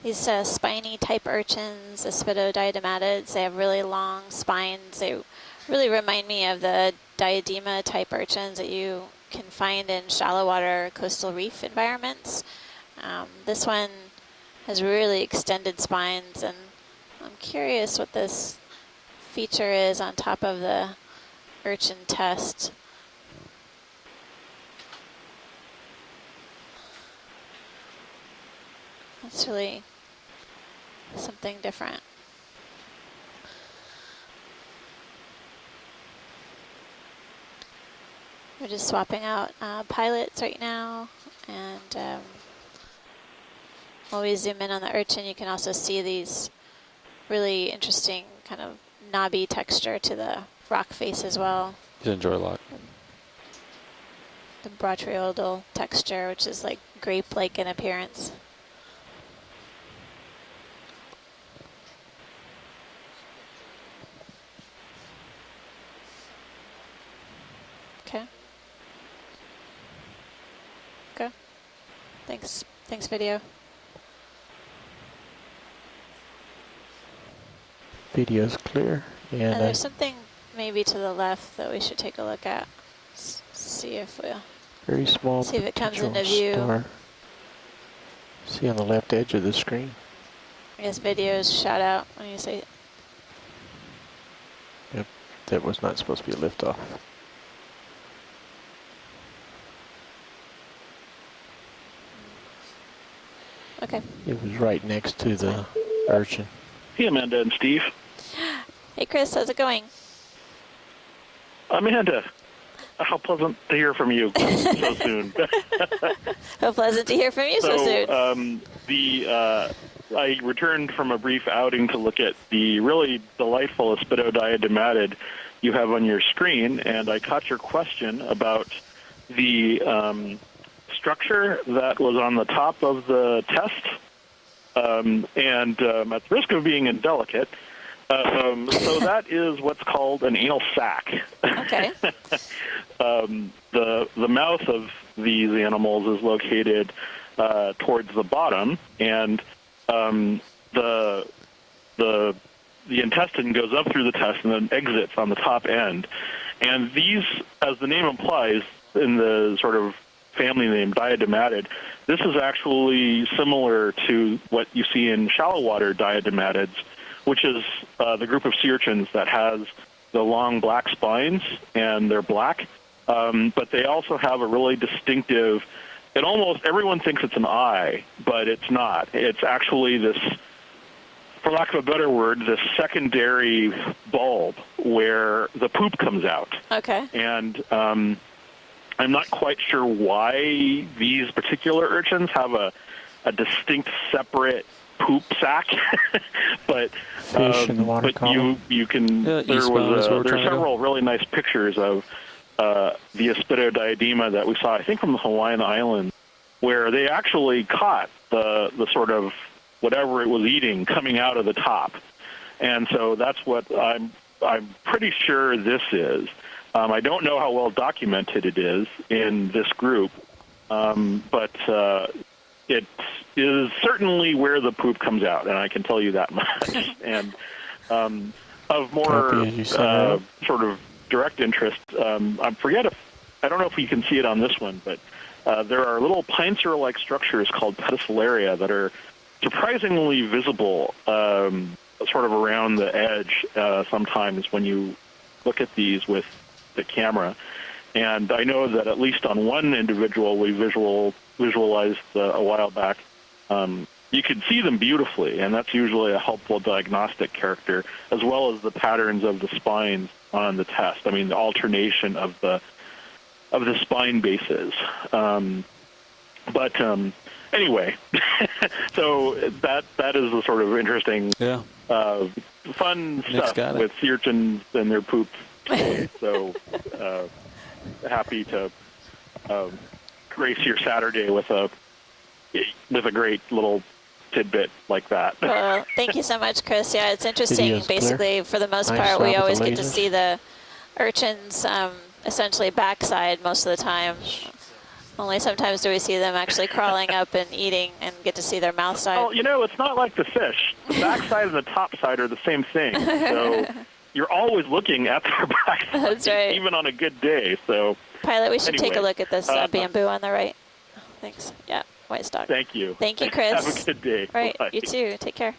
These spiny type urchins, Aspidodiadematids, they have really long spines. They really remind me of the diadema type urchins that you can find in shallow water coastal reef environments. This one has really extended spines, and I'm curious what this feature is on top of the urchin test. That's really something different. We're just swapping out pilots right now, and while we zoom in on the urchin, you can also see these really interesting kind of knobby texture to the rock face as well. You enjoy a lot. The botryoidal texture, which is like grape-like in appearance. Okay. Okay. Thanks. Thanks, video. Video's clear. And there's something maybe to the left that we should take a look at. See if we'll very small. See if it comes into view. Star. See on the left edge of the screen. I guess videos shout out when you say. Yep, that was not supposed to be a liftoff. Okay. It was right next to the urchin. Hey, Amanda and Steve. Hey, Chris, how's it going? Amanda, how pleasant to hear from you so soon. How pleasant to hear from you so soon. I returned from a brief outing to look at the really delightful Aspidodiadematid you have on your screen, and I caught your question about the structure that was on the top of the test. At the risk of being indelicate, so that is what's called an anal sac. Okay. The mouth of these animals is located towards the bottom, and the intestine goes up through the test and then exits on the top end. And these, as the name implies, in the sort of family name Diadematid, this is actually similar to what you see in shallow water Diadematids, which is the group of sea urchins that has the long black spines, and they're black. But they also have a really distinctive, everyone thinks it's an eye, but it's not. It's actually this, for lack of a better word, this secondary bulb where the poop comes out. Okay. And I'm not quite sure why these particular urchins have a distinct separate poop sac, but you can. There's several really nice pictures of the Aspidodiadema that we saw, I think, from the Hawaiian Islands, where they actually caught the sort of whatever it was eating coming out of the top, and so that's what I'm pretty sure this is. I don't know how well documented it is in this group, but it is certainly where the poop comes out, and I can tell you that much. And of more sort of direct interest, I don't know if you can see it on this one, but there are little pincer-like structures called pedicelaria that are surprisingly visible sort of around the edge sometimes when you look at these with the camera. And I know that at least on one individual we visualized a while back, you can see them beautifully, and that's usually a helpful diagnostic character, as well as the patterns of the spines on the test. I mean, the alternation of the spine bases. Anyway, so that is the sort of interesting, fun stuff with sea urchins and their poop. So happy to grace your Saturday with a great little tidbit like that. Well, thank you so much, Chris. Yeah, it's interesting. Basically, for the most part, we always get to see the urchins essentially backside most of the time. Only sometimes do we see them actually crawling up and eating and get to see their mouth side. Oh, you know, it's not like the fish. The backside and the top side are the same thing. So you're always looking at their backside, That's right. even on a good day. So, Pilot, we should take a anyway, look at this bamboo on the right. Thanks. Yeah, white stock. Thank you. Thank you, Chris. Have a good day. Right, Bye. you too. Take care.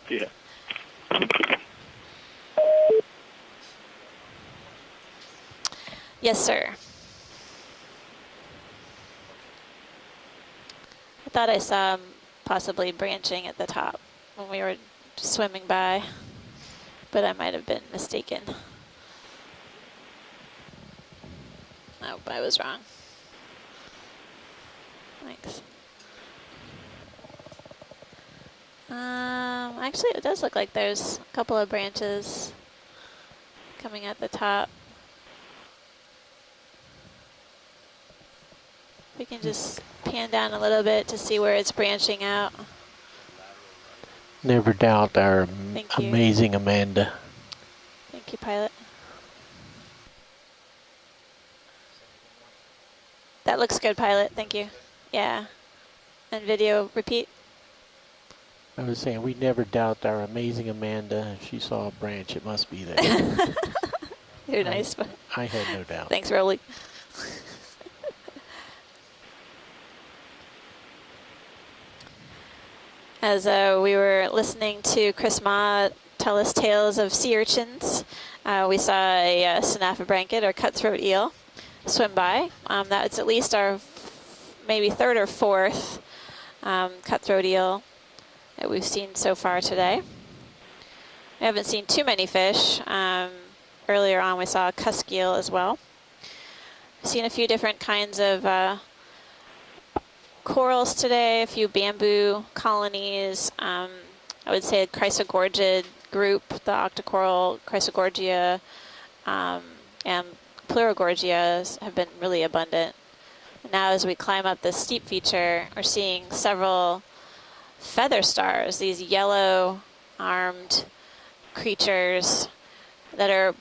Yeah. Yes, sir. I thought I saw him possibly branching at the top when we were swimming by, but I might have been mistaken. Oh, I was wrong. Thanks. Actually, it does look like there's a couple of branches coming at the top. We can just pan down a little bit to see where it's branching out. Never doubt our Thank you. amazing Amanda. Thank you, pilot. That looks good, pilot. Thank you. Yeah. And video repeat. I was saying, we never doubt our amazing Amanda. If she saw a branch, it must be there. You're nice. I had no doubt. Thanks, Rolly. As we were listening to Chris Ma tell us tales of sea urchins, we saw a Synaphabranchid or cutthroat eel swim by. That's at least our maybe third or fourth cutthroat eel that we've seen so far today. We haven't seen too many fish. Earlier on we saw a cusk eel as well. We've seen a few different kinds of corals today, a few bamboo colonies. I would say a chrysogorgid group, the octocoral chrysogorgia and pleurogorgias have been really abundant. Now as we climb up this steep feature, we're seeing several feather stars, these yellow-armed creatures that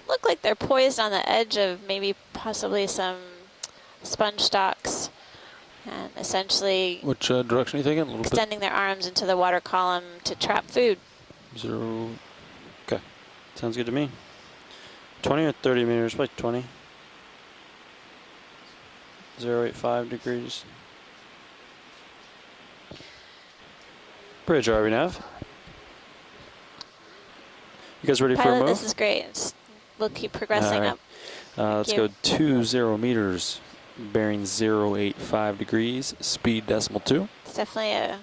look like they're poised on the edge of maybe possibly some sponge stalks, and essentially which direction are you thinking? A little extending their arms into the water column to trap food. bit. 0. Okay. Sounds good to me. 20 or 30 meters, probably 20. 0.85 degrees. Bridge RV nav. You guys ready for a Pilot, move? this is great. We'll keep progressing All up. right. Let's you. go 20 meters, bearing 0.85 degrees, speed decimal 2. It's definitely a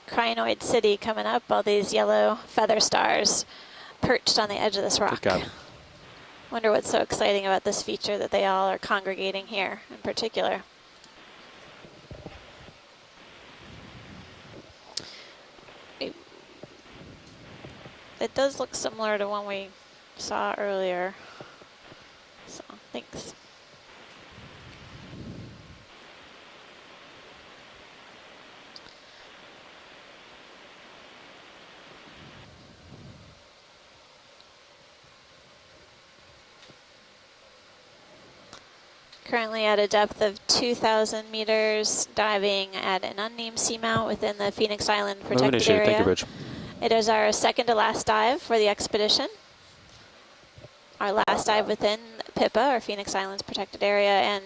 crinoid city coming up. All these yellow feather stars perched on the edge of this rock. Good God. Wonder what's so exciting about this feature that they all are congregating here in particular. It does look similar to one we saw earlier. So, thanks. Currently at a depth of 2,000 meters, diving at an unnamed seamount within the Phoenix Island Move protected initiated. Thank you, area. Bridge. It is our second to last dive for the expedition. Our last dive within PIPA, or Phoenix Islands protected area, and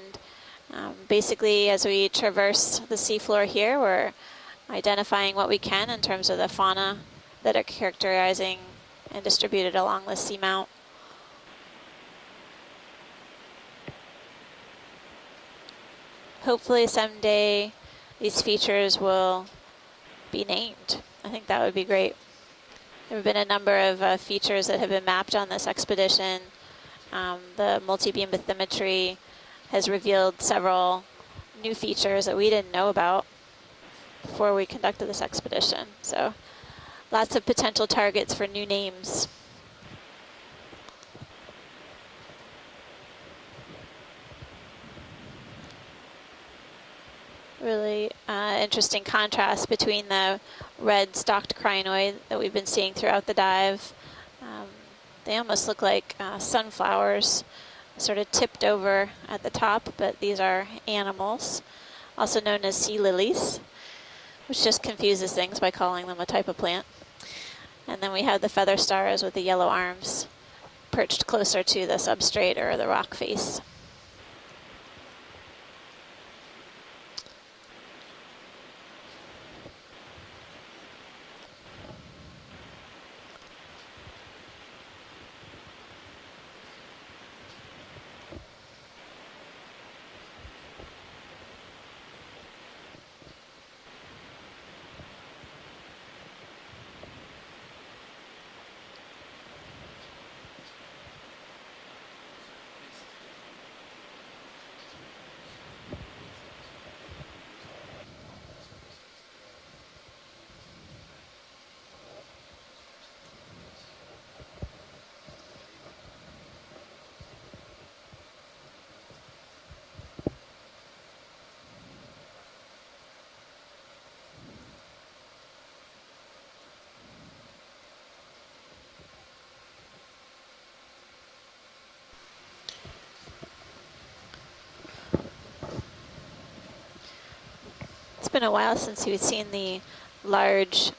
basically as we traverse the seafloor here, we're identifying what we can in terms of the fauna that are characterizing and distributed along the seamount. Hopefully someday these features will be named. I think that would be great. There have been a number of features that have been mapped on this expedition. The multi-beam bathymetry has revealed several new features that we didn't know about before we conducted this expedition. So lots of potential targets for new names. Really interesting contrast between the red stalked crinoid that we've been seeing throughout the dive. They almost look like sunflowers sort of tipped over at the top, but these are animals, also known as sea lilies, which just confuses things by calling them a type of plant. And then we have the feather stars with the yellow arms perched closer to the substrate or the rock face. It's been a while since we've seen the large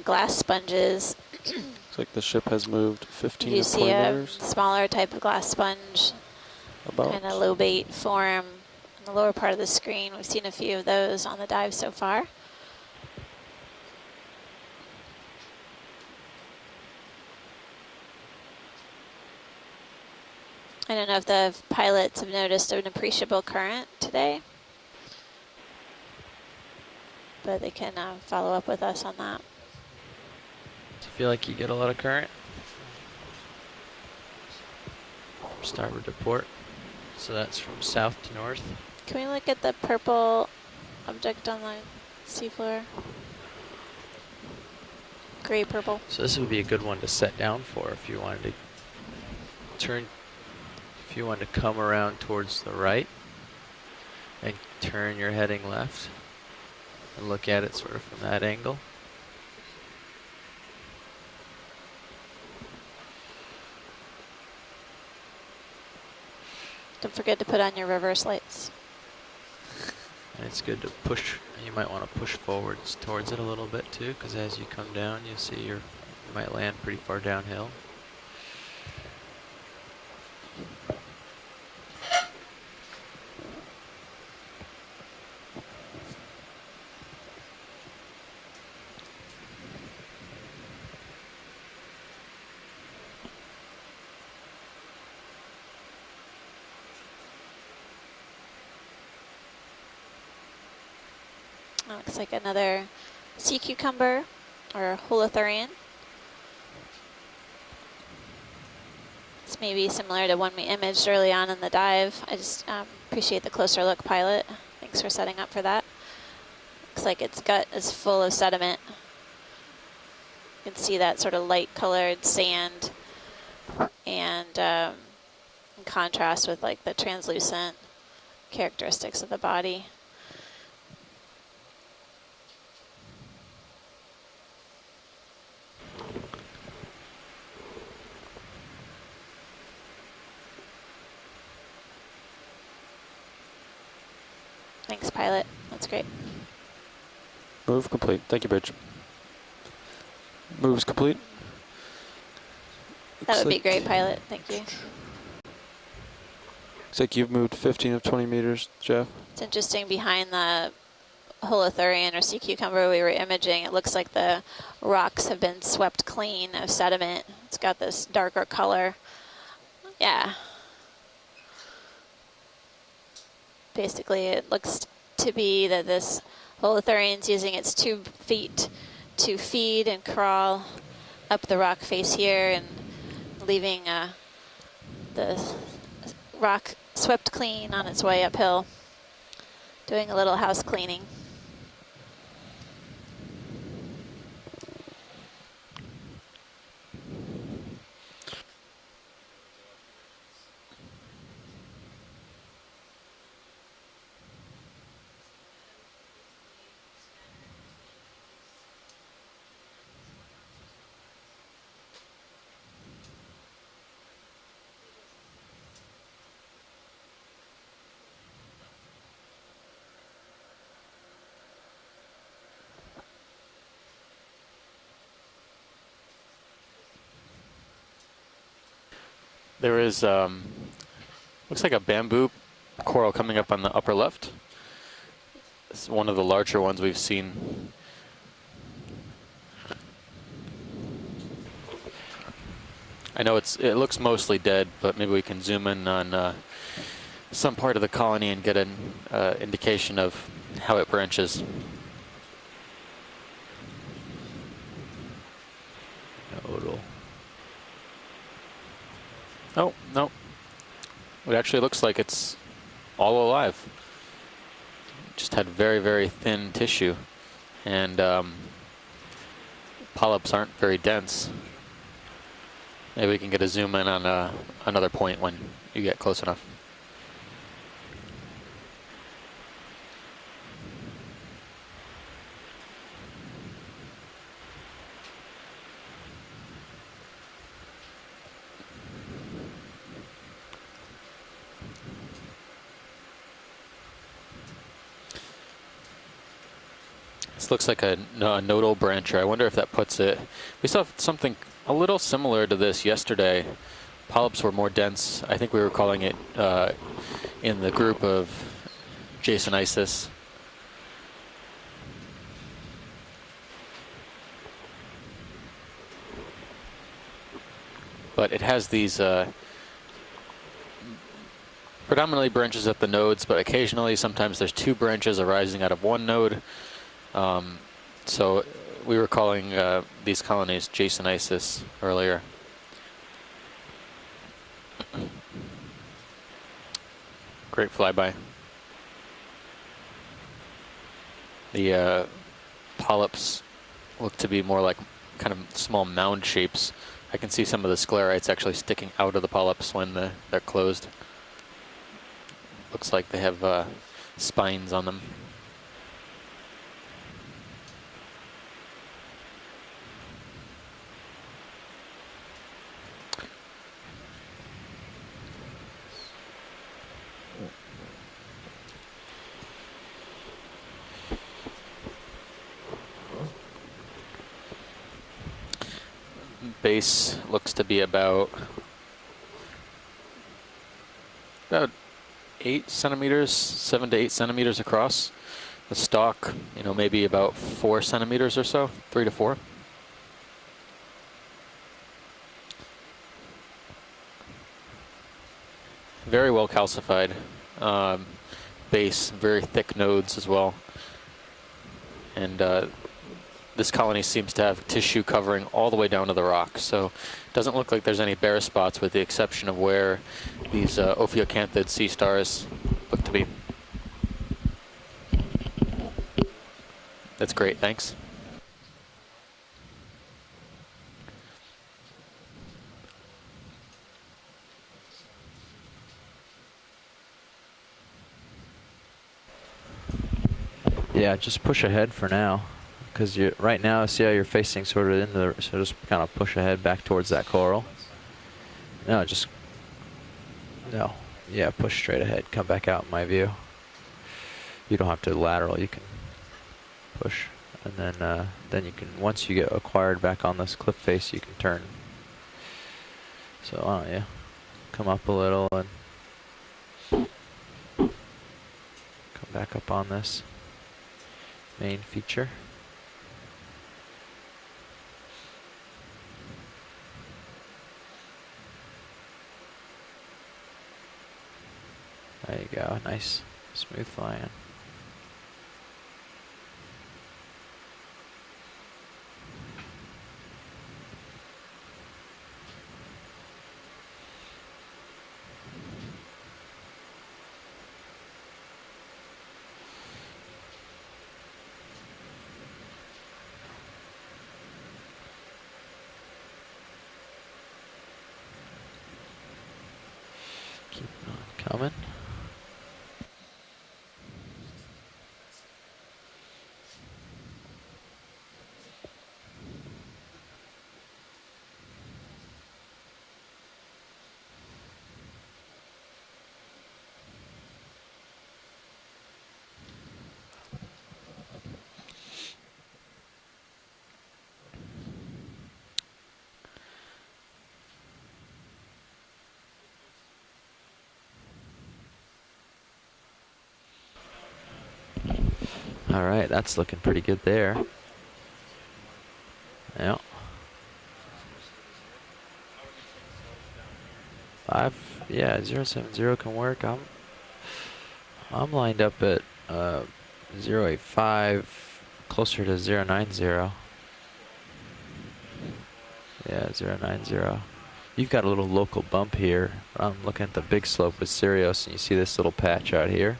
glass sponges. Looks like the ship has moved 15 You to see 20 a meters. smaller type of glass sponge, About. kind of lobate form in the lower part of the screen. We've seen a few of those on the dive so far. I don't know if the pilots have noticed an appreciable current today, but they can follow up with us on that. Do you feel like you get a lot of current? Starboard to port. So that's from south to north. Can we look at the purple object on the seafloor? Gray purple. So this would be a good one to set down for if you wanted to turn, if you wanted to come around towards the right and turn your heading left and look at it sort of from that angle. Don't forget to put on your reverse lights. And it's good to push, you might want to push forwards towards it a little bit too, because as you come down, you see you might land pretty far downhill. That looks like another sea cucumber or holothurian. This may be similar to one we imaged early on in the dive. I just appreciate the closer look, pilot. Thanks for setting up for that. Looks like its gut is full of sediment. You can see that sort of light colored sand and in contrast with like the translucent characteristics of the body. Thanks, pilot. That's great. Move complete. Thank you, Bridge. Moves complete. That would be Looks great, pilot. Thank you. Looks like you've moved 15 of 20 meters, Jeff. It's interesting, behind the holothurian or sea cucumber we were imaging, it looks like the rocks have been swept clean of sediment. It's got this darker color. Yeah. Basically, it looks to be that this holothurian's using its 2 feet to feed and crawl up the rock face here and leaving the rock swept clean on its way uphill, doing a little house cleaning. There is, looks like a bamboo coral coming up on the upper left. It's one of the larger ones we've seen. I know it looks mostly dead, but maybe we can zoom in on some part of the colony and get an indication of how it branches. Nodal. Oh, no. It actually looks like it's all alive. Just had very, very thin tissue. And polyps aren't very dense. Maybe we can get a zoom in on another point when you get close enough. This looks like a nodal brancher. I wonder if that puts it... We saw something a little similar to this yesterday. Polyps were more dense. I think we were calling it in the group of Jasonisis. But it has these predominantly branches at the nodes, but occasionally sometimes there's two branches arising out of one node. So we were calling these colonies Jasonisis earlier. Great flyby. The polyps look to be more like kind of small mound shapes. I can see some of the sclerites actually sticking out of the polyps when they're closed. Looks like they have spines on them. Base looks to be about 8 centimeters, 7 to 8 centimeters across. The stalk, maybe about 4 centimeters or so, 3 to 4. Very well calcified. Base, very thick nodes as well. And this colony seems to have tissue covering all the way down to the rock, so it doesn't look like there's any bare spots with the exception of where these Ophiocanthid sea stars look to be. That's great, thanks. Yeah, just push ahead for now. Because right now, see how you're facing sort of into the, so just kind of push ahead back towards that coral. No, yeah, push straight ahead, come back out in my view. You don't have to lateral, you can push. And then you can, once you get acquired back on this cliff face, you can turn. So why don't you come up a little and come back up on this main feature. There you go, nice, smooth flying. Keep on coming. All right, that's looking pretty good there. Yeah. 070 can work. I'm lined up at 085, closer to 090. Yeah, 090. You've got a little local bump here. I'm looking at the big slope with Sirius, and you see this little patch out here.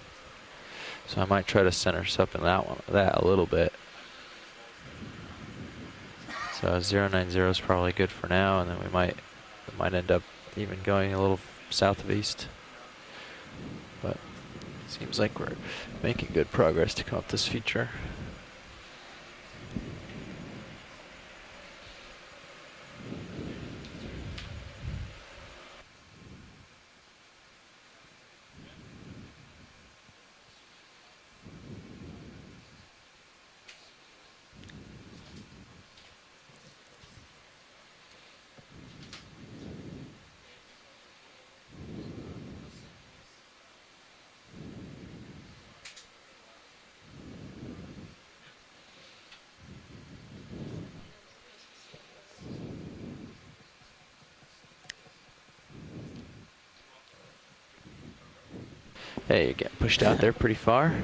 So I might try to center up in that a little bit. So 090 is probably good for now, and then we might end up even going a little south of east. But seems like we're making good progress to come up this feature. Hey, you're getting pushed out there pretty far.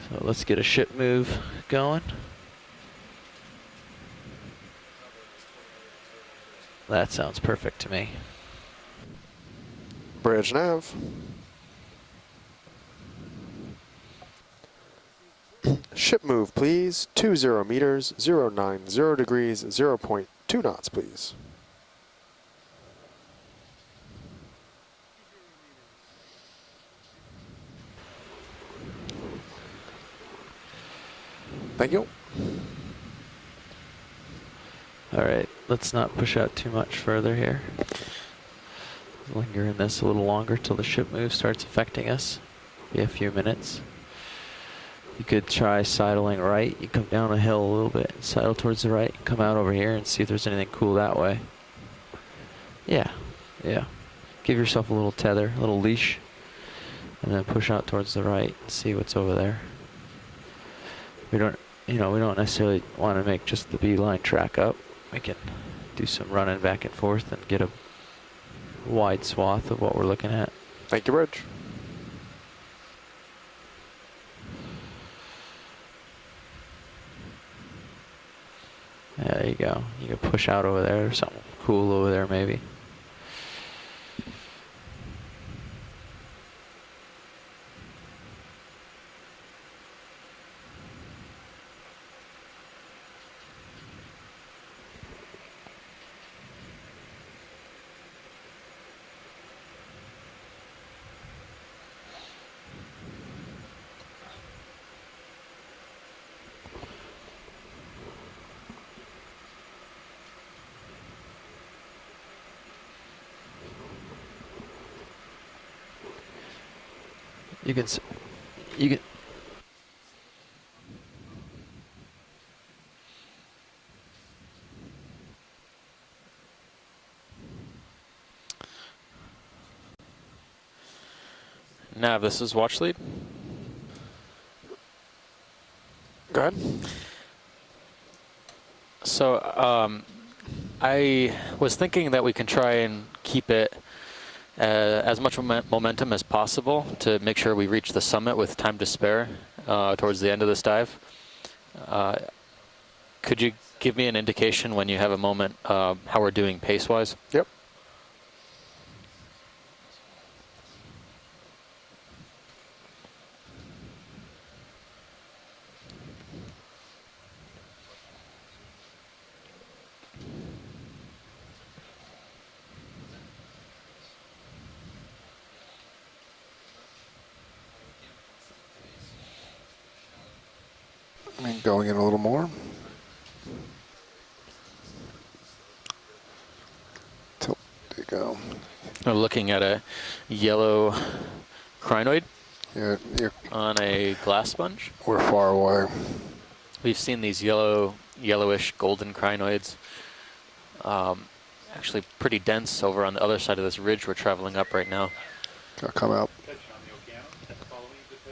So let's get a ship move going. That sounds perfect to me. Bridge nav. Ship move, please. 20 meters, 090 degrees, 0.2 knots, please. Thank you. All right, let's not push out too much further here. Linger in this a little longer till the ship move starts affecting us. Be a few minutes. You could try sidling right. You come down a hill a little bit and sidle towards the right. Come out over here and see if there's anything cool that way. Yeah, yeah. Give yourself a little tether, a little leash, and then push out towards the right and see what's over there. We don't necessarily want to make just the beeline track up. We can do some running back and forth and get a wide swath of what we're looking at. Thank you, Bridge. Yeah, there you go. You can push out over there. There's something cool over there maybe. You can. Nav, this is watch lead. Go ahead. So I was thinking that we can try and keep it as much momentum as possible to make sure we reach the summit with time to spare towards the end of this dive. Could you give me an indication when you have a moment how we're doing pace-wise? Yep. And going in a little more. Tilt, there you go. We're looking at a yellow crinoid on a glass sponge. We're far away. We've seen these yellowish golden crinoids. Actually pretty dense over on the other side of this ridge we're traveling up right now. I'll come out.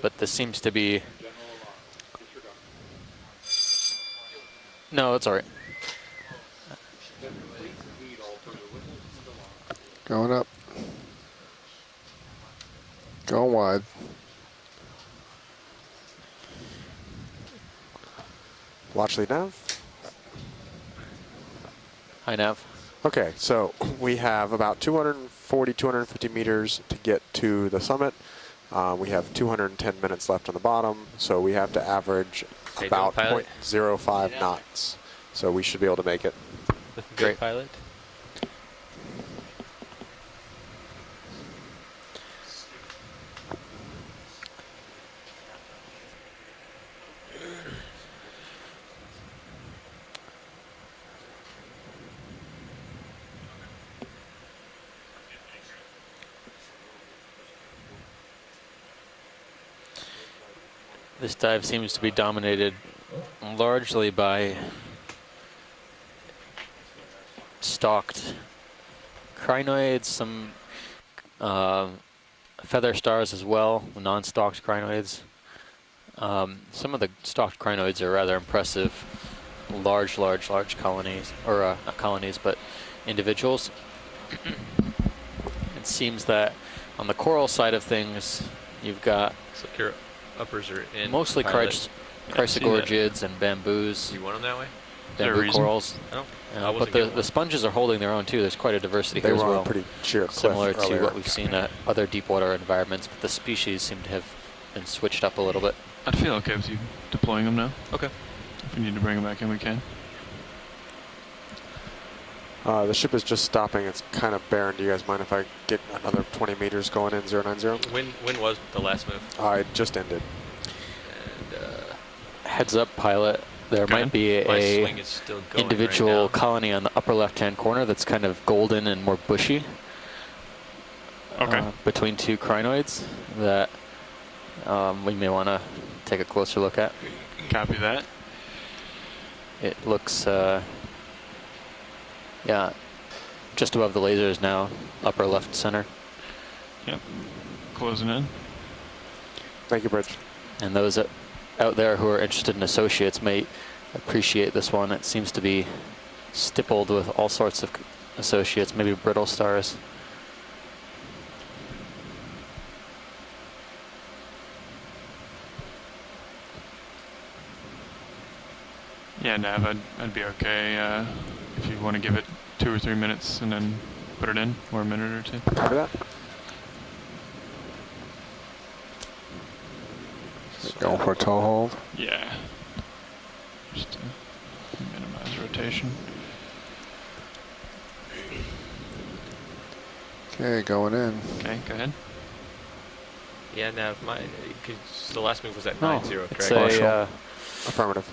But this seems to be No, it's all right. Going up. Going wide. Watch lead nav. High nav. Okay, so we have about 240, 250 meters to get to the summit. We have 210 minutes left on the bottom, so we have to average How you about doing, pilot? 0.05 knots. So we should be able to make it. Looking Great. good, pilot. This dive seems to be dominated largely by stalked crinoids, some feather stars as well, non-stalked crinoids. Some of the stalked crinoids are rather impressive. Large colonies, or not colonies, but individuals. It seems that on the coral side of things, you've got So your uppers are in. mostly pilot. chrysogorgids and bamboos, Do you want them that way? there a bamboo reason? corals. I don't. I But wasn't getting the one. sponges are holding their own too. There's quite a diversity They here as were on well. a pretty sheer cliff Similar to earlier. what we've seen at other deep water environments, but the species seem to have been switched up a little bit. I'd feel okay with you deploying them now. Okay. If we need to bring them back in, we can. The ship is just stopping. It's kind of barren. Do you guys mind if I get another 20 meters going in 090? When was the last move? It just ended. And Heads up, pilot. There Okay. might be my a swing is still going individual right now. colony on the upper left-hand corner that's kind of golden and more bushy. Okay. Between two crinoids that we may want to take a closer look at. Copy that. It looks, yeah, just above the lasers now, upper left center. Yep. Closing in. Thank you, Bridge. And those out there who are interested in associates may appreciate this one. It seems to be stippled with all sorts of associates, maybe brittle stars. Yeah, Nav, I'd be okay if you want to give it 2 or 3 minutes and then put it in, or a minute or two. Copy that. Going for a toe hold. Yeah. Just to minimize rotation. Okay, going in. Okay, go ahead. Yeah, Nav, the last move was at No, 9-0, it's correct? a, Affirmative.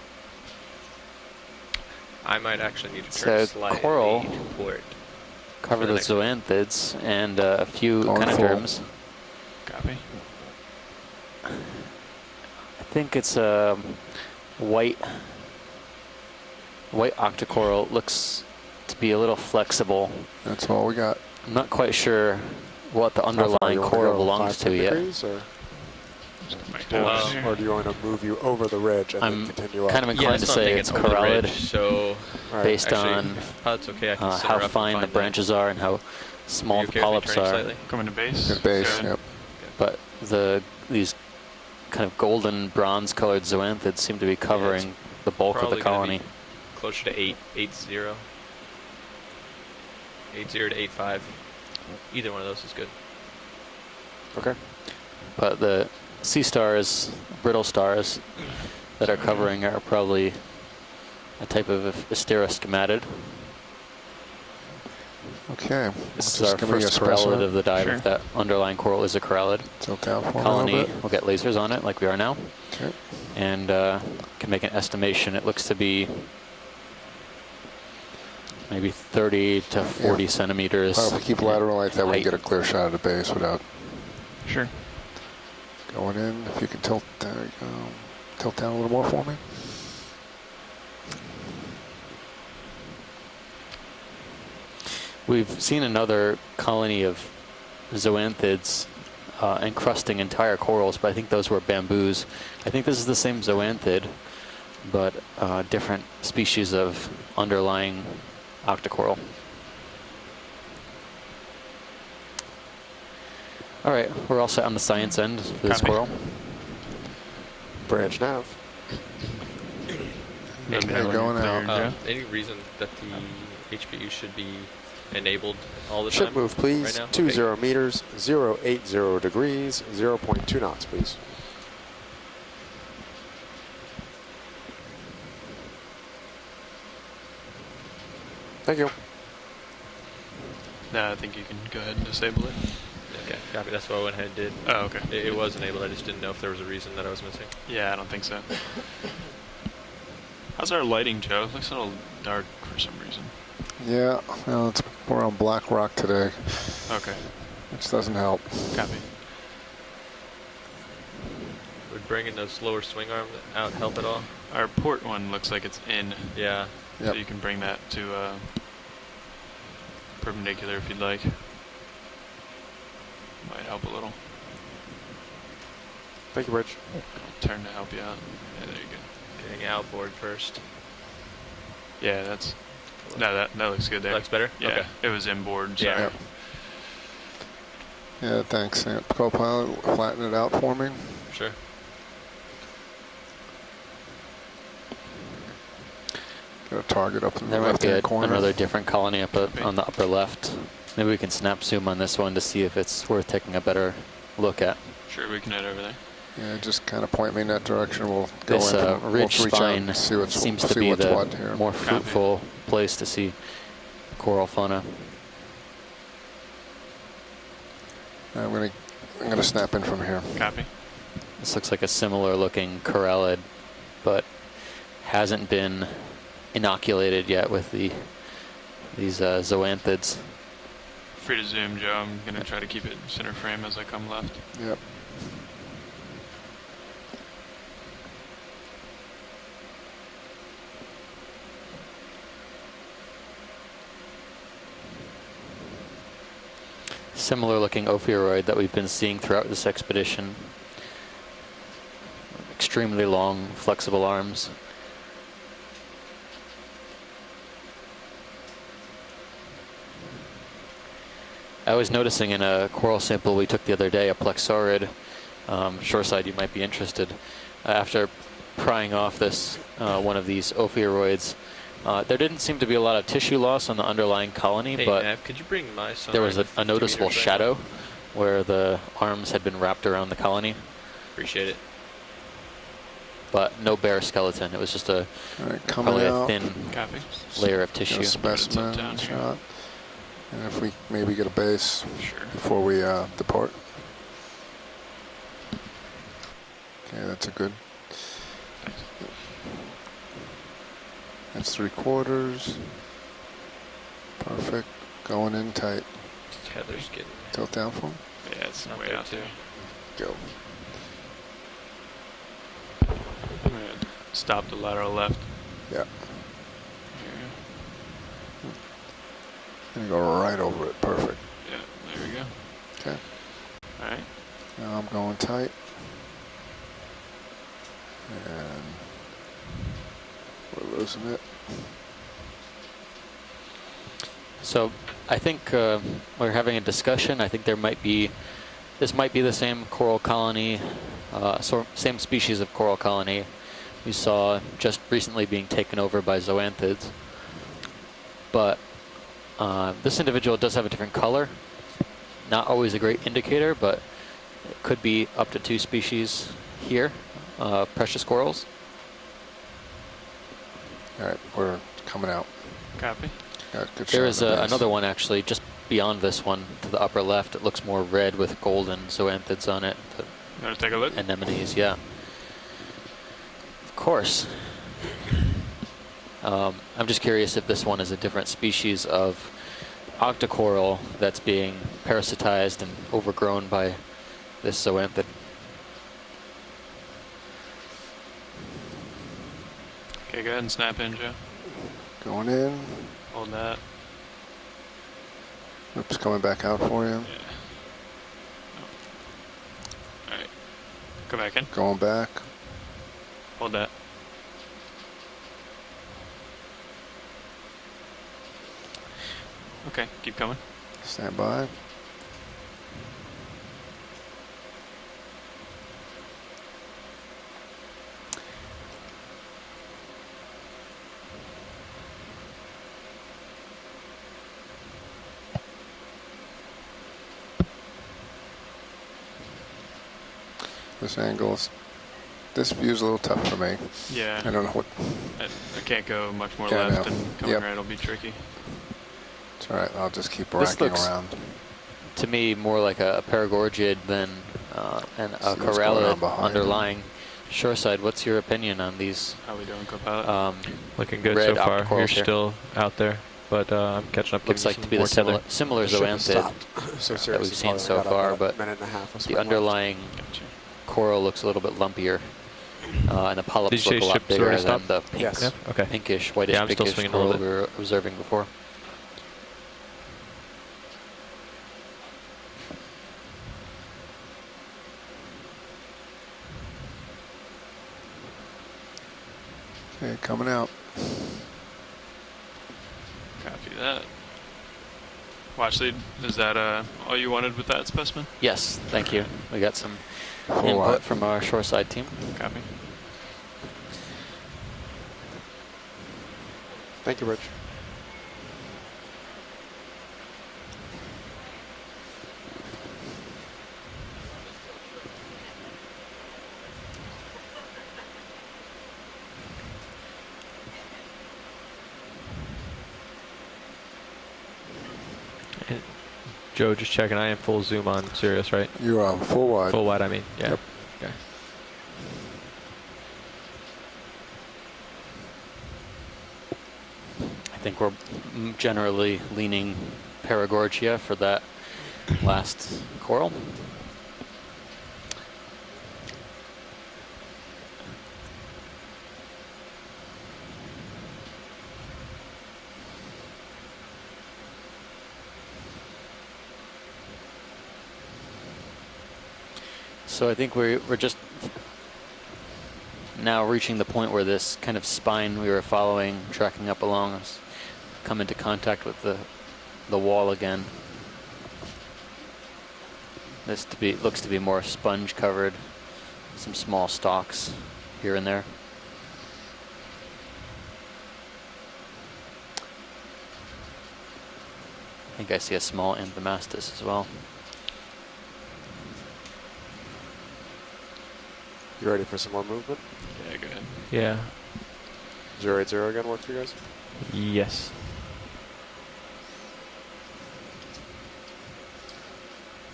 I might actually need to it's turn a slightly coral to port. covered for the with next zoanthids and a few Going full. echinoderms. Copy. I think it's a white octocoral. Looks to be a little flexible. That's all we got. I'm not quite sure what the How far underlying you wanna coral go? belongs 5, to 10 yet. degrees, or, Just come back down here. or do you want to move you over the ridge and I'm then continue up? kind of Yeah, inclined to that's what I'm say thinking, it's over the corallid, ridge, so All right. based actually, on if pilot's okay, I can center how up and fine the find branches are and how small You the okay with me polyps turning are. slightly? Coming to base. Good base, Go ahead. yep. But these kind of golden bronze-colored zoanthids seem to be covering the bulk of probably the gonna colony. be closer to 8-0. 8-0 to 8-5. Either one of those is good. Okay. But the sea stars, brittle stars that are covering are probably a type of asteroschematid. Okay. This Just is our give me a first corallid specimen. of the dive. Sure. If that underlying coral is a corallid. Tilt down for me a Colony little bit. will get lasers on it like we are now. Okay. And can make an estimation. It looks to be maybe 30 to 40 centimeters. Well, if we keep lateral like that, we height. can get a clear shot of the base without Sure. going in. If you can tilt, there you go. Tilt down a little more for me. We've seen another colony of zoanthids encrusting entire corals, but I think those were bamboos. I think this is the same zoanthid but different species of underlying octocoral. All right, we're all set on the science end for this Copy. coral. Branch nav. Let me Okay, know when going you're out. clear, Joe. Any reason that the HPU should be enabled all the Ship time? move, please. Right now? 20 meters, 080 degrees, 0.2 knots, please. Thank you. No, I think you can go ahead and disable it. Okay, copy. That's what I went ahead and did. Oh, okay. It was enabled. I just didn't know if there was a reason that I was missing. Yeah, I don't think so. How's our lighting, Joe? It looks a little dark for some reason. Yeah, well, we're on black rock today, Okay, which doesn't help. copy. Would bringing those slower swing arms out help at all? Our port one looks like it's in, Yeah. so Yep. you can bring that to perpendicular if you'd like. Might help a little. Thank you, Rich. I'll turn to help you out. Yeah, there you go. Getting outboard first. Yeah, that's... No, that looks good there. Looks better? Yeah, Okay. it was inboard, Yeah. sorry. Yep. Yeah, thanks. Yeah, co-pilot, flatten it out for me. Sure. Got a target up in the There might be left-hand corner. another different colony up on the upper left. Maybe we can snap zoom on this one to see if it's worth taking a better look at. Sure, we can head over there. Yeah, just kind of point me in that direction. We'll go This in. And we'll ridge reach out spine and see what's, seems see to be what's the what here. more fruitful place to see coral fauna. I'm gonna snap in from here. Copy. This looks like a similar looking corallid, but hasn't been inoculated yet with these zoanthids. Free to zoom, Joe. I'm going to try to keep it center frame as I come left. Yep. Similar looking ophiuroid that we've been seeing throughout this expedition. Extremely long, flexible arms. I was noticing in a coral sample we took the other day, a plexaurid, shoreside, you might be interested. After prying off this one of these ophiuroids, there didn't seem to be a lot of tissue loss on the underlying colony, Hey, but Nav, could you bring my son there was around a 50 noticeable meters right shadow now? where the arms had been wrapped around the colony, Appreciate it. but no bare skeleton. It was just All right, coming probably a out. thin Copy. layer of Got tissue. a specimen down here. shot. And if we maybe get a base Sure. before we depart. Okay, that's a good. That's 3/4. Perfect. Going in tight. Heather's getting Tilt down for him. Yeah, it's up way there out too. there. Go. I'm going to stop the lateral left. Yeah. Here. And go right over it. Perfect. Yeah, there we go. Okay. All right. Now I'm going tight. And we're losing it. So I think we're having a discussion. I think this might be the same coral colony, same species of coral colony we saw just recently being taken over by zoanthids. But this individual does have a different color. Not always a great indicator, but it could be up to 2 species here, precious corals. All right, we're coming out. Copy. Got a good There shot is of the base. another one actually just beyond this one to the upper left. It looks more red with golden zoanthids on it. The You want to take a look? anemones, yeah. Of course. I'm just curious if this one is a different species of octocoral that's being parasitized and overgrown by this zoanthid. Okay, go ahead and snap in, Joe. Going in. Hold that. Oops, coming back out for you. Yeah. All right. Go back in. Going back. Hold that. Okay, keep coming. Stand by. This angle's, this view's a little tough for me. Yeah. I don't know what. I can't go much more Yeah, I left, know. and coming Yep. right will be tricky. It's all right. I'll just keep This racking looks- around. To me, more like a paragorgid than a See what's going corallid on behind underlying shoreside. What's your opinion on these How we doing, co-pilot? Looking good red so far. You're octocorals here? still out there, but I'm catching up. Looks giving like you to some be more the tether. similar The ship has zoanthid stopped. So that seriously, we've seen probably so got far, about a but minute and a half or the something left. underlying Gotcha. coral looks a little bit lumpier, and the Did polyps you look say a lot ship's bigger already than stopped? the pink, Yes. Yeah. Okay. pinkish, whitish, Yeah, I'm still pinkish swinging a little coral we were observing before. Okay, coming out. Copy that. Watch lead. Is that all you wanted with that specimen? Yes, thank you. We got some Full input wide. from our shoreside team. Copy. Thank you, Rich. Joe, just checking. I am full zoom on Sirius, right? You're full wide. Full wide, I mean. Yeah. Yep. Okay. I think we're generally leaning paragorgia for that last coral. So I think we're just now reaching the point where this kind of spine we were following, tracking up along us, come into contact with the wall again. This looks to be more sponge covered, some small stalks here and there. I think I see a small anthomastus as well. You ready for some more movement? Yeah, go ahead. Yeah. 080 again work for you guys? Yes.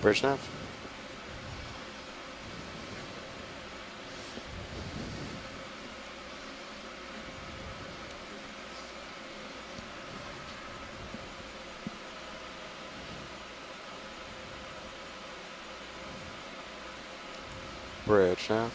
Bridge nav? Bridge nav?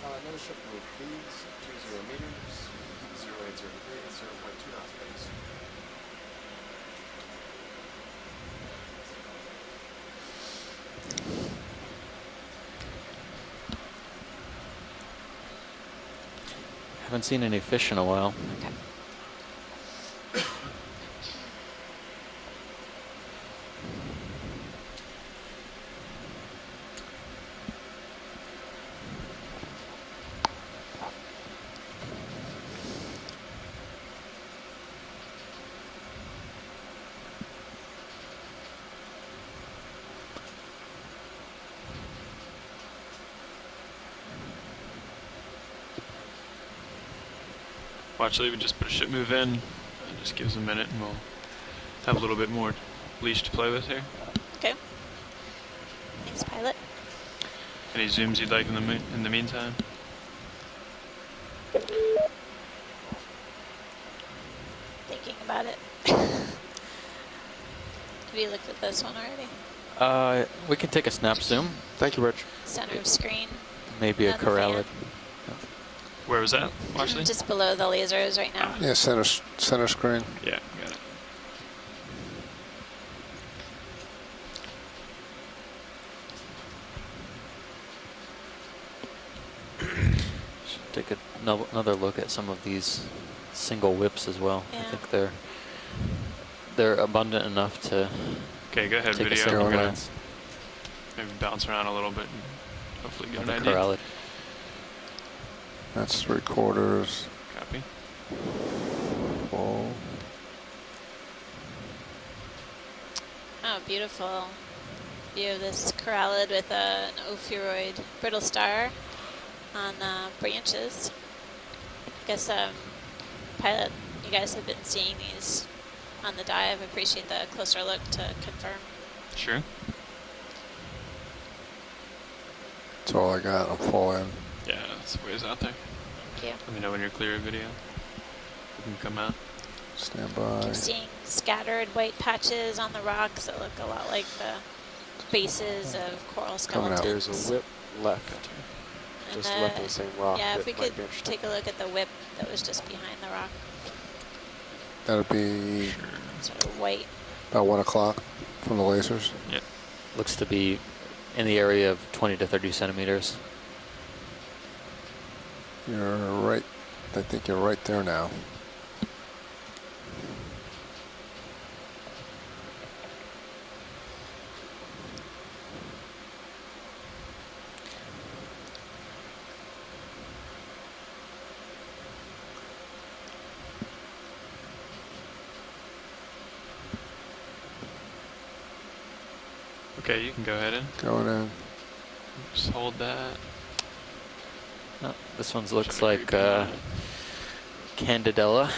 Another ship move, please. 20 meters. 0803 at 0.2 knots, please. Haven't seen any fish in a while. Watch lead. We just put a ship move in. Just gives a minute, and we'll have a little bit more leash to play with here. Okay. Thanks, pilot. Any zooms you'd like in the meantime? Thinking about it. Have you looked at this one already? We can take a snap zoom. Thank you, Rich. Center of screen. Maybe a Not a fan. corallid. Where was that, Ashley? Just below the lasers right now. Yeah, center screen. Yeah, got it. Should take another look at some of these single whips as well. Yeah. I think they're abundant enough to Okay, go ahead, take a video. second I'm gonna glance. maybe bounce around a little bit and hopefully get of an the idea. corrallid. That's 3/4. Copy. Full. Oh, beautiful view of this corallid with an ophiuroid brittle star on the branches. I guess, pilot, you guys have been seeing these on the dive. Appreciate the closer look to confirm. Sure. That's all I got. I'm full in. Yeah, it's ways out there. Thank you. Let me know when you're clear of video. You can come out. Stand I by. keep seeing scattered white patches on the rocks that look a lot like the bases of coral Coming out. skeletons. There's a whip left, And just left in the same rock. yeah, if that we might could be interesting. take a look at the whip that was just behind the rock. That'll be Sort of white. about 1 o'clock from the lasers. Yeah. Looks to be in the area of 20 to 30 centimeters. You're right. I think you're right there now. Okay, you can go ahead and Going in. just hold that. Oh, this one looks Should be like creepy. Candidella.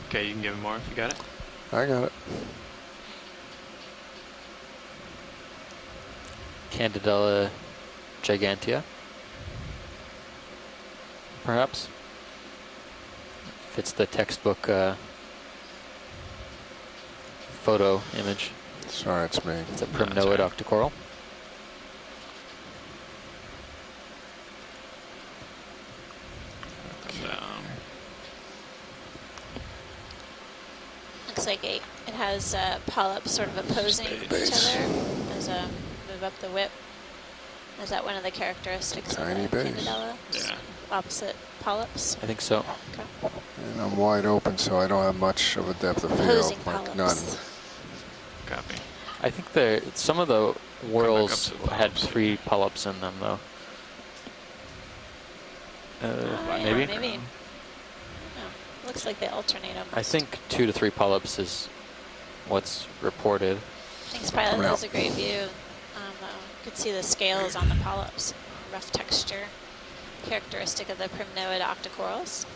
Okay, you can give him more if you got it. I got it. Candidella gigantea. Perhaps. Fits the textbook photo image. Sorry, it's me. It's a That's primnoid right. octocoral. Come down. Looks like it has polyps sort of opposing each Base. other as move up the whip. Is that one of the characteristics Tiny of the base. Candidella? Yeah. Opposite polyps? I think so. Okay. And I'm wide open, so I don't have much of a depth of field. Opposing Like none. polyps. Copy. I think some of the whorls to the had polyps. 3 polyps in them, though. Yeah, Maybe? maybe. Oh, looks like they alternate almost. I think 2 to 3 polyps is what's reported. Thanks, pilot. Coming That was out. a great view. You could see the scales on the polyps. Rough texture. Characteristic of the primnoid octocorals.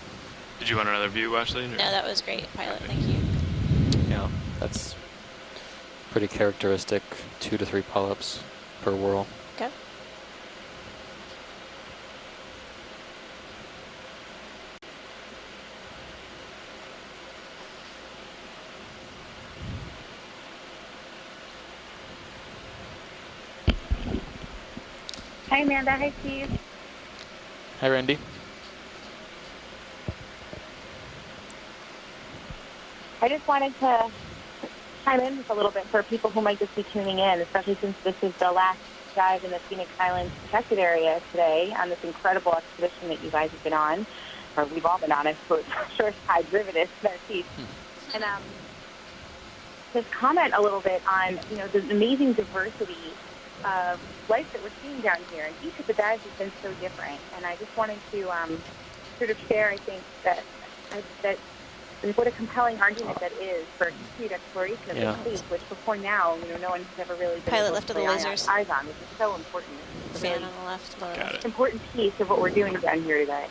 Did you want another view, Ashley? or- No, that was great, pilot. Thank you. Yeah, that's pretty characteristic. 2 to 3 polyps per whorl. Okay. Hi, Amanda. Hi, Steve. Hi, Randy. I just wanted to chime in just a little bit for people who might just be tuning in, especially since this is the last dive in the Phoenix Islands protected area today on this incredible expedition that you guys have been on, or we've all been on, I suppose, shoreside derivatives in our seats. And just comment a little bit on, the amazing diversity of life that we're seeing down here. And each of the dives has been so different. And I just wanted to sort of share, I think, that what a compelling argument that is for continued exploration of Yeah. the space, which before now, no one has ever really been Pilot able left to of the lay lasers. eyes on, which is so important. It's a Fan really on the left, lower Got left. it. important piece of what we're doing down here today.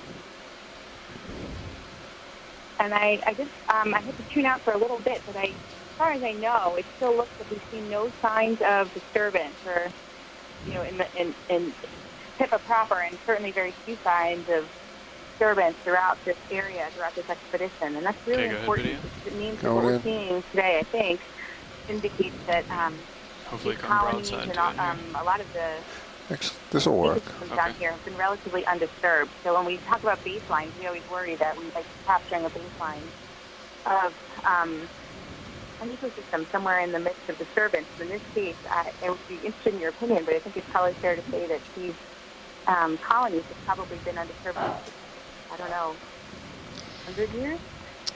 And I just I had to tune out for a little bit, but as far as I know, it still looks like we've seen no signs of disturbance, or in Pippa proper, and certainly very few signs of disturbance throughout this area, throughout this expedition, and that's really Okay, go ahead, important. video. Because it means that Going what we're in. seeing today, I think, indicates that Hopefully these come colonies broadside and to it here. a lot of the Actually, this will work. Down here have been relatively undisturbed. So when we talk about baselines, we always worry that we like capturing a baseline of an ecosystem somewhere in the midst of disturbance. In this case, I would be interested in your opinion, but I think it's probably fair to say that these colonies have probably been undisturbed for, I don't know, 100 years?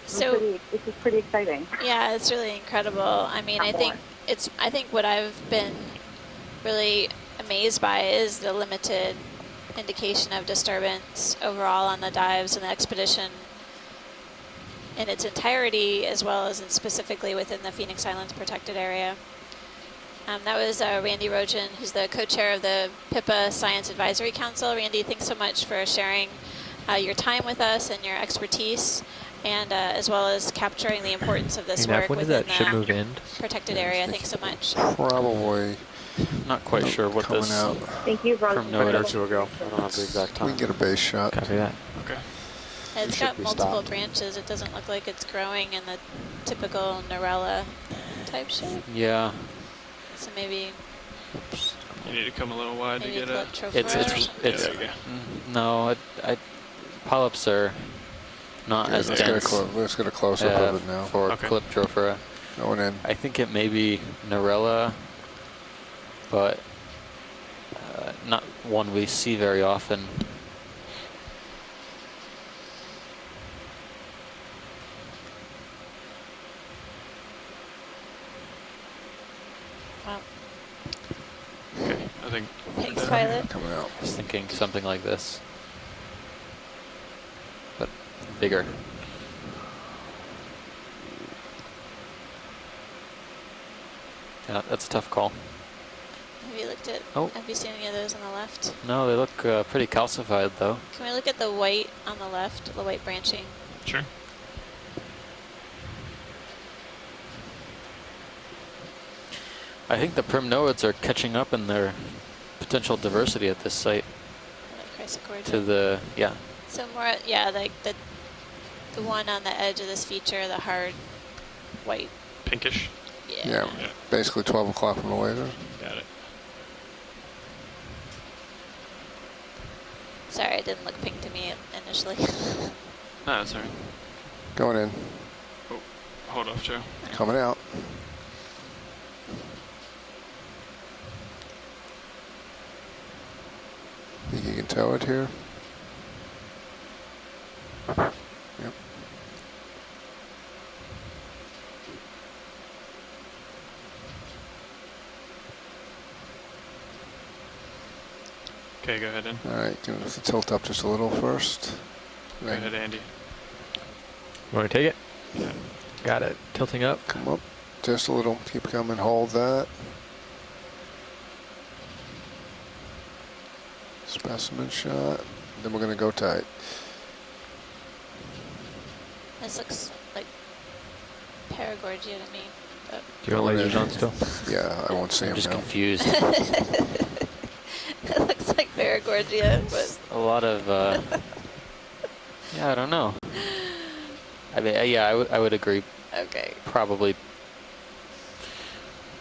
So This is pretty exciting. yeah, it's really incredible. I mean, I think what I've been really amazed by is the limited indication of disturbance overall on the dives and the expedition in its entirety, as well as specifically within the Phoenix Islands protected area. That was Randy Rogen, who's the co-chair of the PIPA Science Advisory Council. Randy, thanks so much for sharing your time with us and your expertise, and as well as capturing the importance of this work when does within that ship move the in? protected area. Thanks so much. Probably Not quite sure what coming this out. Thank you, Rose. from A minute or NOAA. two ago. I don't have the exact We time. can get a base shot. Copy that. Okay. It's should got be multiple stopped. branches. It doesn't look like it's growing in the typical Narella type shape. Yeah, So maybe You need to come a little wide to maybe get it. Calyptrophora it's or it's something. it's There you go. no. Polyps are not as Let's get a dense let's get a close up of it now. for Okay. Calyptrophora. Going in. I think it may be Narella, but not one we see very often. Wow. Okay. I think. Thanks, Violet. Coming out. I was thinking something like this, but bigger. Yeah, that's a tough call. Have you looked at? Oh. Have you seen any of those on the left? No, they look pretty calcified though. Can we look at the white on the left, the white branching? Sure. I think the primnoids are catching up in their potential diversity at this site The Chrysochordia. to the, yeah. So more, yeah, like the one on the edge of this feature, the hard white. Pinkish. Yeah. Yeah. Basically 12 o'clock from the laser. Got it. Sorry, it didn't look pink to me initially. No, that's all right. Going in. Oh, hold off, Joe. Coming out. Think you can tow it here? Yep. Okay, go ahead, then. All right, give us the tilt up just a little first. Go Then ahead, Andy. You want to take it? Yeah. Got it. Tilting up. come up just a little. Keep coming. Hold that. Specimen shot. Then we're going to go tight. This looks like Paragorgia to me. But Do you want lasers on still? Yeah, I won't see I'm him just now. confused. it looks like Paragorgia, but A lot of, yeah, I don't know. I mean, yeah, I would agree. okay. Probably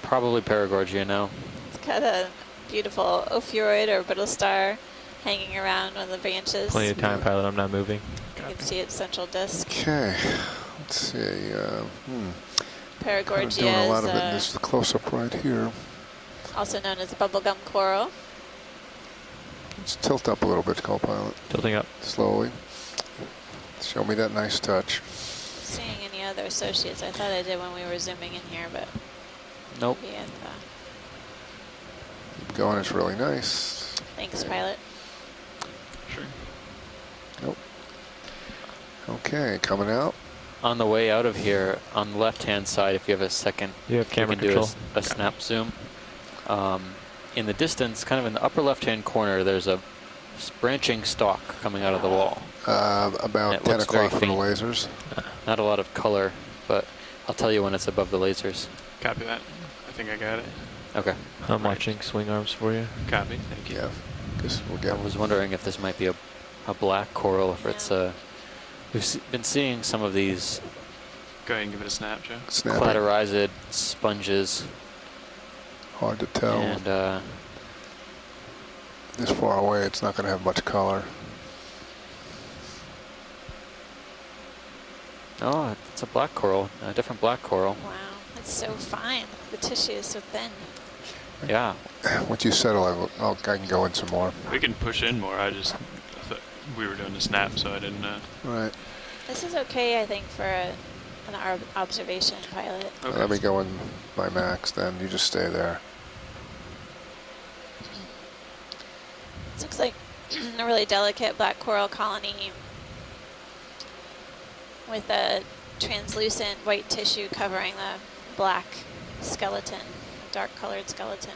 Paragorgia now. It's got a beautiful ophiuroid or brittle star hanging around one of the branches. Plenty of time, pilot. I'm not moving. You can see its central disc. Okay, let's see. Kind of Paragorgia doing a lot of it in is this close-up right here. also known as bubblegum coral. Let's tilt up a little bit, co-pilot. Tilting up. Slowly. Show me that nice touch. Seeing any other associates? I thought I did when we were zooming in here, but Nope. maybe I thought. Keep going, it's really nice. Thanks, pilot. Sure. Nope. Okay, coming out. On the way out of here, on the left-hand side, if you have a second, You have camera can do control. a snap zoom. In the distance, kind of in the upper left-hand corner, there's a branching stalk coming out of the wall. About It 10 looks very o'clock from the faint. lasers. Not a lot of color, but I'll tell you when it's above the lasers. Copy that. I think I got it. Okay. I'm watching swing arms for you. Copy. Thank you. Yeah, guess we'll I get was wondering if this might be a black coral, if it's a... We've been seeing some of these Go ahead and give it a snap, Joe. snapping. cladorized sponges, Hard to tell. and This far away, it's not going to have much color. Oh, it's a black coral, a different black coral. Wow, it's so fine. The tissue is so thin. Yeah. Once you settle, I can go in some more. We can push in more. I thought we were doing the snap, so I didn't. Right. This is okay, I think, for an observation pilot. Okay. Let me go in my max then. You just stay there. This looks like a really delicate black coral colony with a translucent white tissue covering the black skeleton, dark colored skeleton.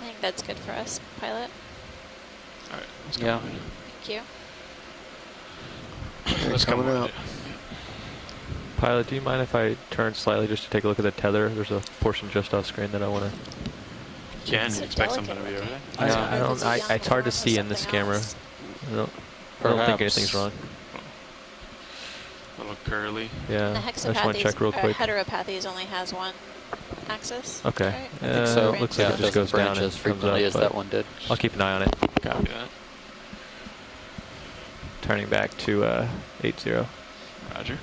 I think that's good for us, pilot. All right. Let's go. Yeah. Thank you. Let's come coming on. out. Pilot, do you mind if I turn slightly just to take a look at the tether? There's a portion just off screen that I want to. Can So you expect delicate something to be over there? looking. I don't. It's hard to see in this camera. I don't think Perhaps. anything's wrong. A little curly. Yeah. The I just want to check real quick. heteropathies only has one axis. Okay. Right? I think so. Looks Yeah, like it just doesn't goes down branch and as comes frequently up, as but that one did. I'll keep an eye on it. Copy that. Turning back to 80. Roger.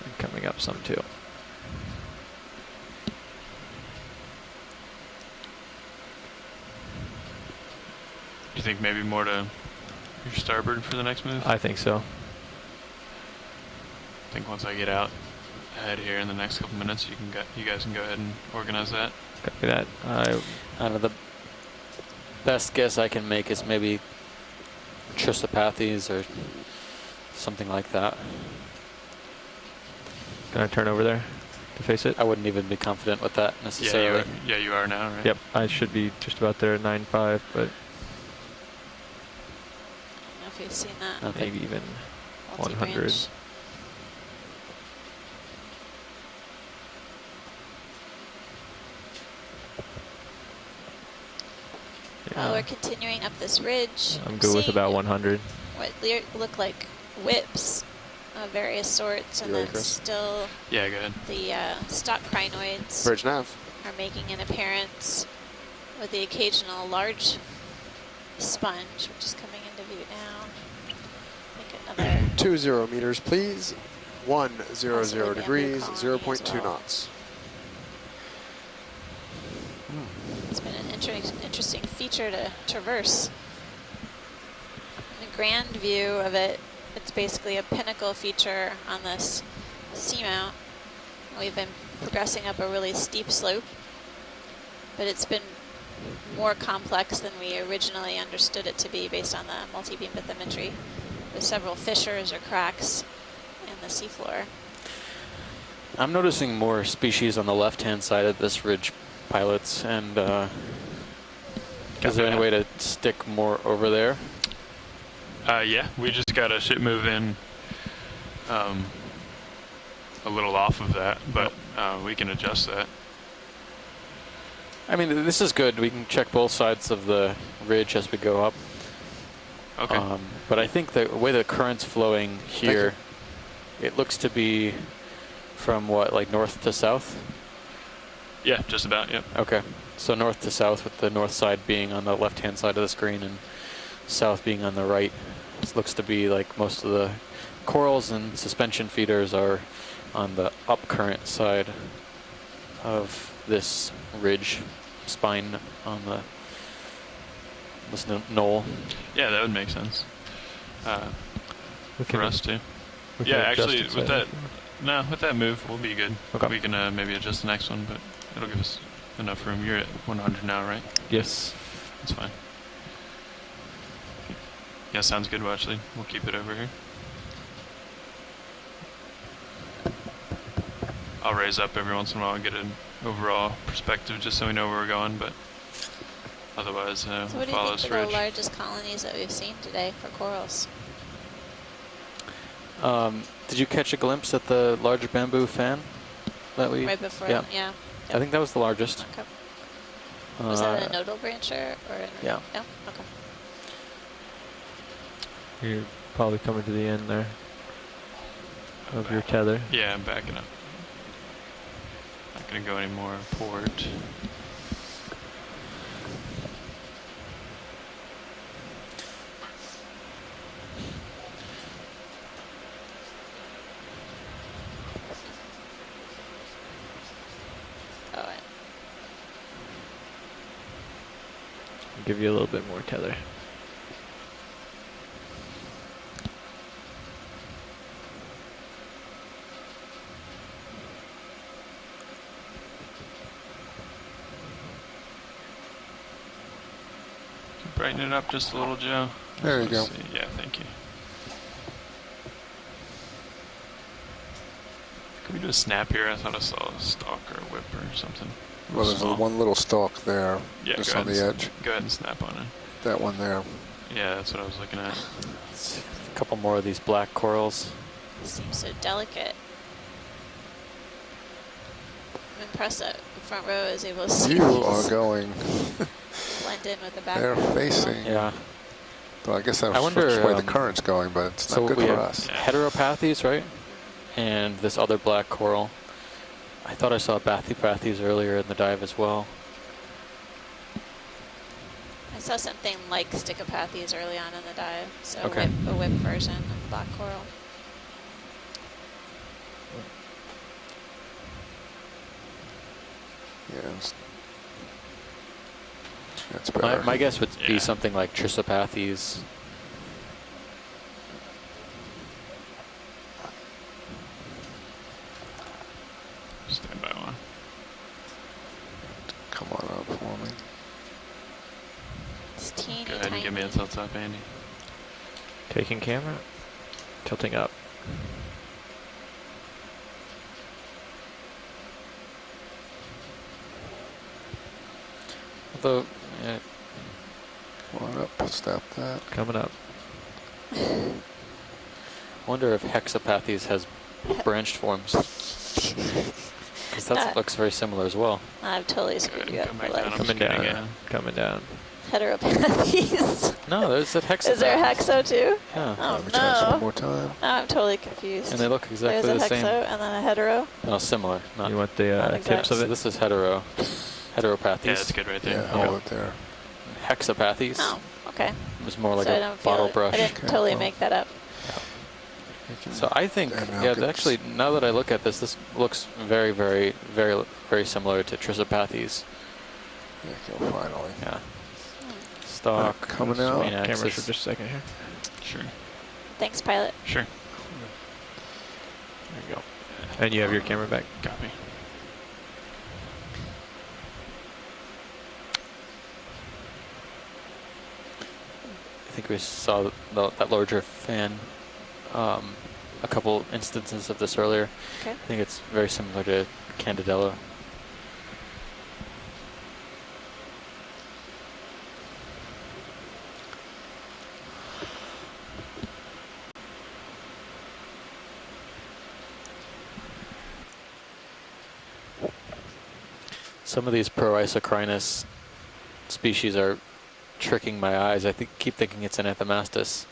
And coming up some too. Do you think maybe more to your starboard for the next move? I think so. I think once I get out ahead here in the next couple minutes, you guys can go ahead and organize that. Copy that. I don't know, the best guess I can make is maybe Trisopathes or something like that. Can I turn over there to face it? I wouldn't even be confident with that necessarily. Yeah, you are now, right? Yep. I should be just about there at 9.5, but I don't know if you've seen that. Okay. maybe even multi-branch. 100. Well, we're continuing up this ridge. I'm good with seeing about 100. What look like whips of various sorts, and You ready, then Chris? still Yeah, go ahead. the stock crinoids Bridge nav. are making an appearance with the occasional large sponge, which is coming into view now. I think another 20 meters, please. 100 Possibly degrees, bamboo 0.2 colony as well. knots. It's been an interesting feature to traverse. In the grand view of it, it's basically a pinnacle feature on this seamount. We've been progressing up a really steep slope, but it's been more complex than we originally understood it to be based on the multi-beam bathymetry, with several fissures or cracks in the seafloor. I'm noticing more species on the left-hand side of this ridge, pilots, and is there any way to stick more over there? Yeah, we just got a ship move in a little off of that, but we can adjust that. I mean, this is good. We can check both sides of the ridge as we go up. Okay. But I think the way the current's flowing here, it looks to be from what, like north to south? Yeah, just about, yep. Okay. So north to south, with the north side being on the left-hand side of the screen and south being on the right. This looks to be like most of the corals and suspension feeders are on the up current side of this ridge spine on this knoll. Yeah, that would make sense We for us too. we can Yeah, adjust actually, it with slightly that, if you want. no, with that move, we'll be good. Okay. We can maybe adjust the next one, but it'll give us enough room. You're at 100 now, right? Yes. That's fine. Yeah, sounds good, Watchley. We'll keep it over here. I'll raise up every once in a while and get an overall perspective just so we know where we're going, but otherwise So we'll what do you follow think this are the ridge. largest colonies that we've seen today for corals? Did you catch a glimpse at the large bamboo fan that we? Right before, yeah. yeah. I think that was the largest. Okay. Was that a nodal brancher or? Yeah. No. Okay. You're probably coming to the end there of your tether. Yeah, I'm backing up. Not gonna go any more port. Give you a little bit more tether. Brighten it up just a little, Joe. There you go. See. Yeah, thank you. Can we do a snap here? I thought I saw a stalk or a whip or something. Well, there's one little stalk there, Yeah, just go on ahead the and edge. Go ahead and snap on it. That one there. Yeah, that's what I was looking at. A couple more of these black corals. Seems so delicate. I'm impressed that the front row is able to see You these are going. blend in with the They're background. facing. Yeah. Well, I guess that's I wonder, which way the current's going, but it's So not good we for have us. heteropathes, right? And this other black coral. I thought I saw bathypathes earlier in the dive as well. I saw something like stichopathes early on in the dive, so Okay. a whip version of black coral. Yes. That's better. My guess would be Yeah. something like trissopathes. Stand by one. Come on up for me. It's teeny Go ahead tiny. and give me a tilt up, Andy. Taking camera, tilting up. Although, yeah, Come on up. Stop that. Coming up. I wonder if hexapathes has branched forms. Because that looks very similar as well. I've totally screwed you up Come for back down. life. I'm Coming skidding down. in. Coming down. Heteropathes. No, there's that hexapathes. Is there a hexo too? Yeah. Oh Let me try this one no. more time. Now I'm totally confused. And they look exactly There's the a hexo same. and then a hetero. No, similar. Not, You want the Not tips exact. of so it? this is heteropathes. Yeah, that's good right there. Yeah, hold it there. Hexapathes Oh, okay. was more like So I a don't feel bottle it. brush. I didn't Okay, totally well. make that up. So I think, And now yeah, get actually, now that I look at this, this looks very, very, very, very similar to trissopathes. There you go, finally. Yeah. Stalk. Coming out. main Camera for axis. just a second here. Sure. Thanks, pilot. Sure. There you go. And you have your camera back. Copy. I think we saw that larger fan, a couple instances of this earlier. Okay. I think it's very similar to Candidella. Some of these Proisocrinus species are tricking my eyes. I keep thinking it's an Anthomastus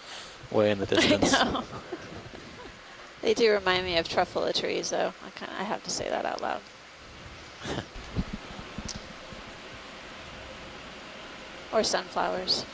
way in the distance. I know. They do remind me of truffula trees, though. I have to say that out loud. Or sunflowers.